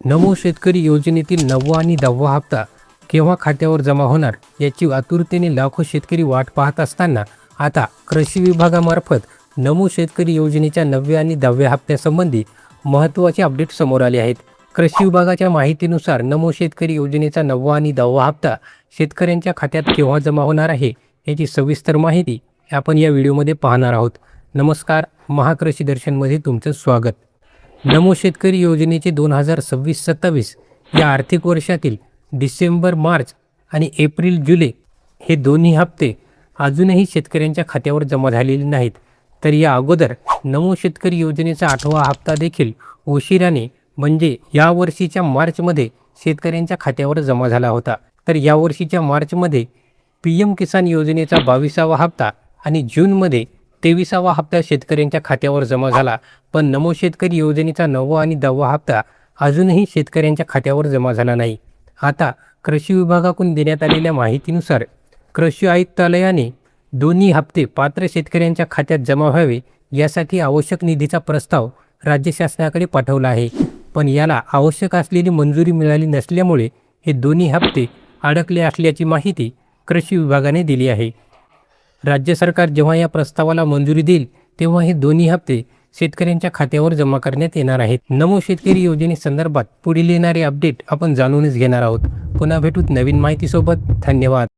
नमो शेतकरी योजनेतील 9वा आणि 10वा हप्ता केव्हा खात्यावर जमा होणार याची आतुरतेने लाखो शेतकरी वाट पाहत असताना आता कृषी विभागामार्फत नमो शेतकरी योजनेच्या 9व्या आणि 10व्या हप्त्यासंबंधी महत्त्वाचे अपडेट समोर आले आहेत. कृषी विभागाच्या माहितीनुसार नमो शेतकरी योजनेचा 9वा आणि 10वा हप्ता शेतकऱ्यांच्या खात्यात केव्हा जमा होणार आहे याची सविस्तर माहिती आपण या व्हिडिओमध्ये पाहणार आहोत. नमस्कार, महाकृषी दर्शनमध्ये तुमचं स्वागत. नमो शेतकरी योजनेचे 2026-27 या आर्थिक वर्षातील डिसेंबर, मार्च आणि एप्रिल-जुलै हे दोन्ही हप्ते अजूनही शेतकऱ्यांच्या खात्यावर जमा झालेले नाहीत. तर या अगोदर नमो शेतकरी योजनेचा 8वा हप्ता देखील उशिराने म्हणजे यावर्षीच्या मार्चमध्ये शेतकऱ्यांच्या खात्यावर जमा झाला होता. तर यावर्षीच्या मार्चमध्ये PM किसान योजनेचा 22वा हप्ता आणि जूनमध्ये 23वा हप्ता शेतकऱ्यांच्या खात्यावर जमा झाला. पण नमो शेतकरी योजनेचा 9वा आणि 10वा हप्ता अजूनही शेतकऱ्यांच्या खात्यावर जमा झाला नाही. आता कृषी विभागाकडून देण्यात आलेल्या माहितीनुसार कृषी आयुक्तालयाने दोन्ही हप्ते पात्र शेतकऱ्यांच्या खात्यात जमा व्हावे यासाठी आवश्यक निधीचा प्रस्ताव राज्य शासनाकडे पाठवला आहे. पण याला आवश्यक असलेली मंजुरी मिळाली नसल्यामुळे हे दोन्ही हप्ते अडकले असल्याची माहिती कृषी विभागाने दिली आहे. राज्य सरकार जेव्हा या प्रस्तावाला मंजुरी देईल तेव्हा हे दोन्ही हप्ते शेतकऱ्यांच्या खात्यावर जमा करण्यात येणार आहेत. नमो शेतकरी योजनेसंदर्भात पुढील येणारे अपडेट आपण जाणूनच घेणार आहोत. पुन्हा भेटूत नवीन माहितीसोबत. धन्यवाद.